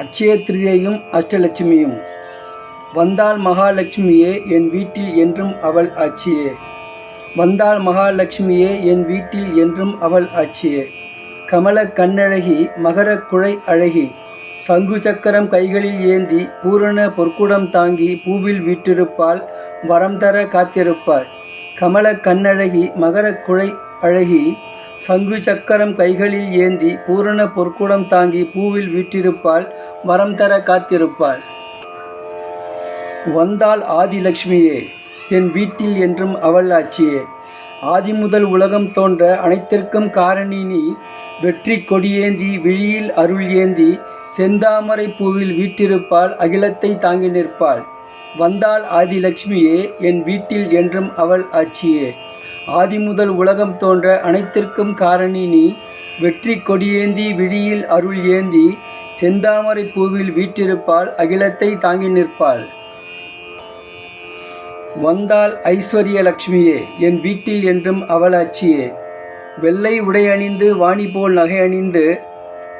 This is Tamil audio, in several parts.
அட்சய திருதியையும் அஷ்டலட்சுமியும். வந்தாள் மகாலட்சுமியே என் வீட்டில் என்றும் அவள் ஆட்சியே. வந்தாள் மகாலட்சுமியே என் வீட்டில் என்றும் அவள் ஆட்சியே. கமல கண்ணழகி மகரக் குழை அழகி சங்கு சக்கரம் கைகளில் ஏந்தி பூரண பொற்குடம் தாங்கி பூவில் வீற்றிருப்பாள் வரம் தர காத்திருப்பாள். கமல கண்ணழகி மகரக் குழை அழகி சங்கு சக்கரம் கைகளில் ஏந்தி பூரண பொற்குடம் தாங்கி பூவில் வீற்றிருப்பாள் வரம் தர காத்திருப்பாள். வந்தாள் ஆதிலட்சுமியே என் வீட்டில் என்றும் அவள் ஆட்சியே. ஆதி முதல் உலகம் தோன்ற அனைத்திற்கும் காரணி நீ. வெற்றி கொடியேந்தி விழியில் அருள் ஏந்தி செந்தாமரை பூவில் வீற்றிருப்பாள் அகிலத்தை தாங்கி நிற்பாள். வந்தாள் ஆதிலட்சுமியே என் வீட்டில் என்றும் அவள் ஆட்சியே. ஆதி முதல் உலகம் தோன்ற அனைத்திற்கும் காரணி நீ. வெற்றி கொடியேந்தி விழியில் அருள் ஏந்தி செந்தாமரை பூவில் வீற்றிருப்பாள் அகிலத்தை தாங்கி நிற்பாள். வந்தாள் ஐஸ்வர்யலட்சுமியே என் வீட்டில் என்றும் அவள் ஆட்சியே. வெள்ளை உடை அணிந்து வாணி போல் நகை அணிந்து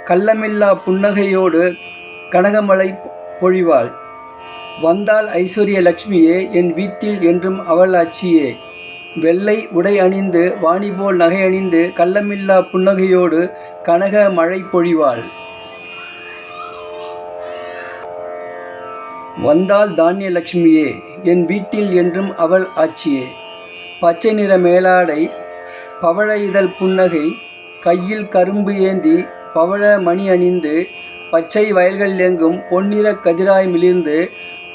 கள்ளமில்லா புன்னகையோடு கனகமழை பொழிவாள். வந்தாள் ஐஸ்வர்யலட்சுமியே என் வீட்டில் என்றும் அவள் ஆட்சியே. வெள்ளை உடை அணிந்து வாணி போல் நகை அணிந்து கள்ளமில்லா புன்னகையோடு கனக மழை பொழிவாள். வந்தாள் தானியலட்சுமியே என் வீட்டில் என்றும் அவள் ஆட்சியே. பச்சை நிற மேலாடை பவழ இதழ் புன்னகை கையில் கரும்பு ஏந்தி பவழ மணி அணிந்து பச்சை வயல்கள் எங்கும் பொன்னிற கதிராய் மிளிர்ந்து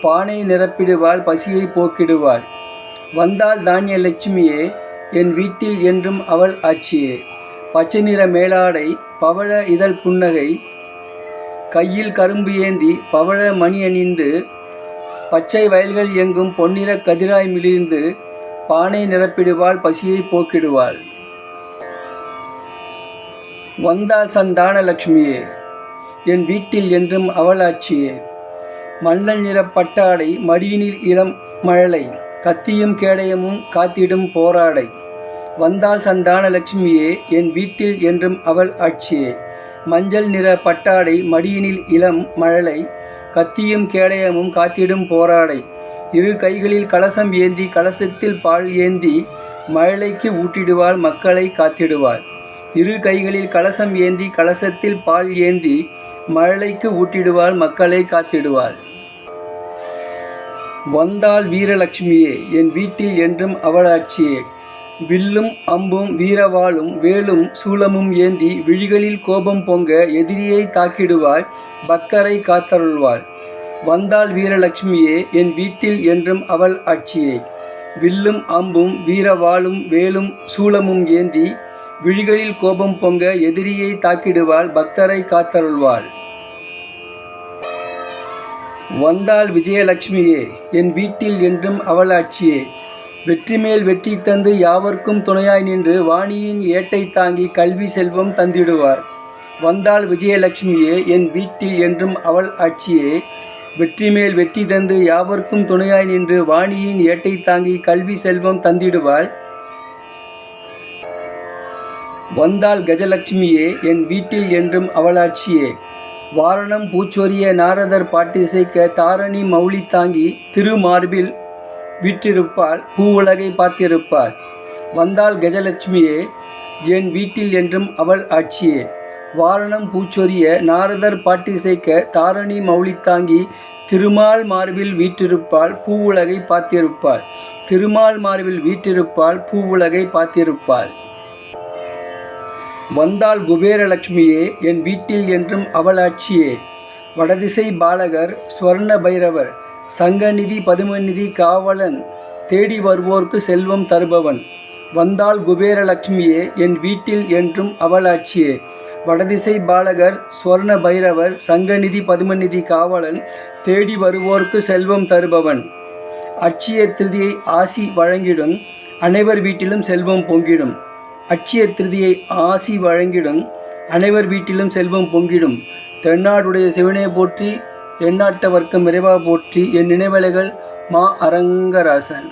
பானை நிரப்பிடுவாள் பசியை போக்கிடுவாள். வந்தாள் தானியலட்சுமியே என் வீட்டில் என்றும் அவள் ஆட்சியே. பச்சை நிற மேலாடை பவழ இதழ் புன்னகை கையில் கரும்பு ஏந்தி பவழ மணி அணிந்து பச்சை வயல்கள் எங்கும் பொன்னிற கதிராய் மிளிர்ந்து பானை நிரப்பிடுவாள் பசியை போக்கிடுவாள். வந்தாள் சந்தானலட்சுமியே என் வீட்டில் என்றும் அவள் ஆட்சியே. மண்ணல் நிற பட்டாடை மடியினில் இளம் மழலை கத்தியும் கேடயமும் காத்திடும் போராடை. வந்தாள் சந்தானலட்சுமியே என் வீட்டில் என்றும் அவள் ஆட்சியே. மஞ்சள் நிற பட்டாடை மடியினில் இளம் மழலை கத்தியும் கேடயமும் காத்திடும் போராடை. இரு கைகளில் கலசம் ஏந்தி கலசத்தில் பால் ஏந்தி மழலைக்கு ஊட்டிடுவாள் மக்களை காத்திடுவாள். இரு கைகளில் கலசம் ஏந்தி கலசத்தில் பால் ஏந்தி மழலைக்கு ஊட்டிடுவாள் மக்களை காத்திடுவாள். வந்தாள் வீரலட்சுமியே என் வீட்டில் என்றும் அவள் ஆட்சியே. வில்லும் அம்பும் வீரவாளும் வேலும் சூலமும் ஏந்தி விழிகளில் கோபம் பொங்க எதிரியை தாக்கிடுவாள் பக்தரை காத்தருள்வாள். வந்தாள் வீரலட்சுமியே என் வீட்டில் என்றும் அவள் ஆட்சியே. வில்லும் அம்பும் வீரவாளும் வேலும் சூலமும் ஏந்தி விழிகளில் கோபம் பொங்க எதிரியை தாக்கிடுவாள் பக்தரை காத்தருள்வாள். வந்தாள் விஜயலட்சுமியே என் வீட்டில் என்றும் அவள் ஆட்சியே. வெற்றி மேல் வெற்றி தந்து யாவர்க்கும் துணையாய் நின்று வாணியின் ஏட்டை தாங்கி கல்வி செல்வம் தந்திடுவாள். வந்தாள் விஜயலட்சுமியே என் வீட்டில் என்றும் அவள் ஆட்சியே. வெற்றி மேல் வெற்றி தந்து யாவர்க்கும் துணையாய் நின்று வாணியின் ஏட்டை தாங்கி கல்வி செல்வம் தந்திடுவாள். வந்தாள் கஜலட்சுமியே என் வீட்டில் என்றும் அவள் ஆட்சியே. வாரணம் பூச்சொரிய நாரதர் பாட்டிசைக்க தாரணி மௌலி தாங்கி திருமார்பில் வீற்றிருப்பாள் பூவுலகை பார்த்திருப்பாள். வந்தாள் கஜலட்சுமியே என் வீட்டில் என்றும் அவள் ஆட்சியே. வாரணம் பூச்சொரிய நாரதர் பாட்டிசைக்க தாரணி மௌலி தாங்கி திருமால் மார்பில் வீற்றிருப்பாள் பூவுலகை பார்த்திருப்பாள். திருமால் மார்பில் வீற்றிருப்பாள் பூவுலகை பார்த்திருப்பாள். வந்தாள் குபேரலட்சுமியே என் வீட்டில் என்றும் அவள் ஆட்சியே. வடதிசை பாலகர் ஸ்வர்ண பைரவர் சங்கநிதி பதுமநிதி காவலன் தேடி வருவோர்க்கு செல்வம் தருபவன். வந்தாள் குபேரலட்சுமியே என் வீட்டில் என்றும் அவள் ஆட்சியே. வடதிசை பாலகர் ஸ்வர்ண பைரவர் சங்கநிதி பதுமநிதி காவலன் தேடி வருவோர்க்கு செல்வம் தருபவன். அட்சய திருதியை ஆசி வழங்கிடும் அனைவர் வீட்டிலும் செல்வம் பொங்கிடும். அட்சய திருதியை ஆசி வழங்கிடும் அனைவர் வீட்டிலும் செல்வம் பொங்கிடும். தென்னாடுடைய சிவனே போற்றி எந்நாட்டவர்க்கும் இறைவா போற்றி. என் நினைவலைகள் மா அரங்கராசன்.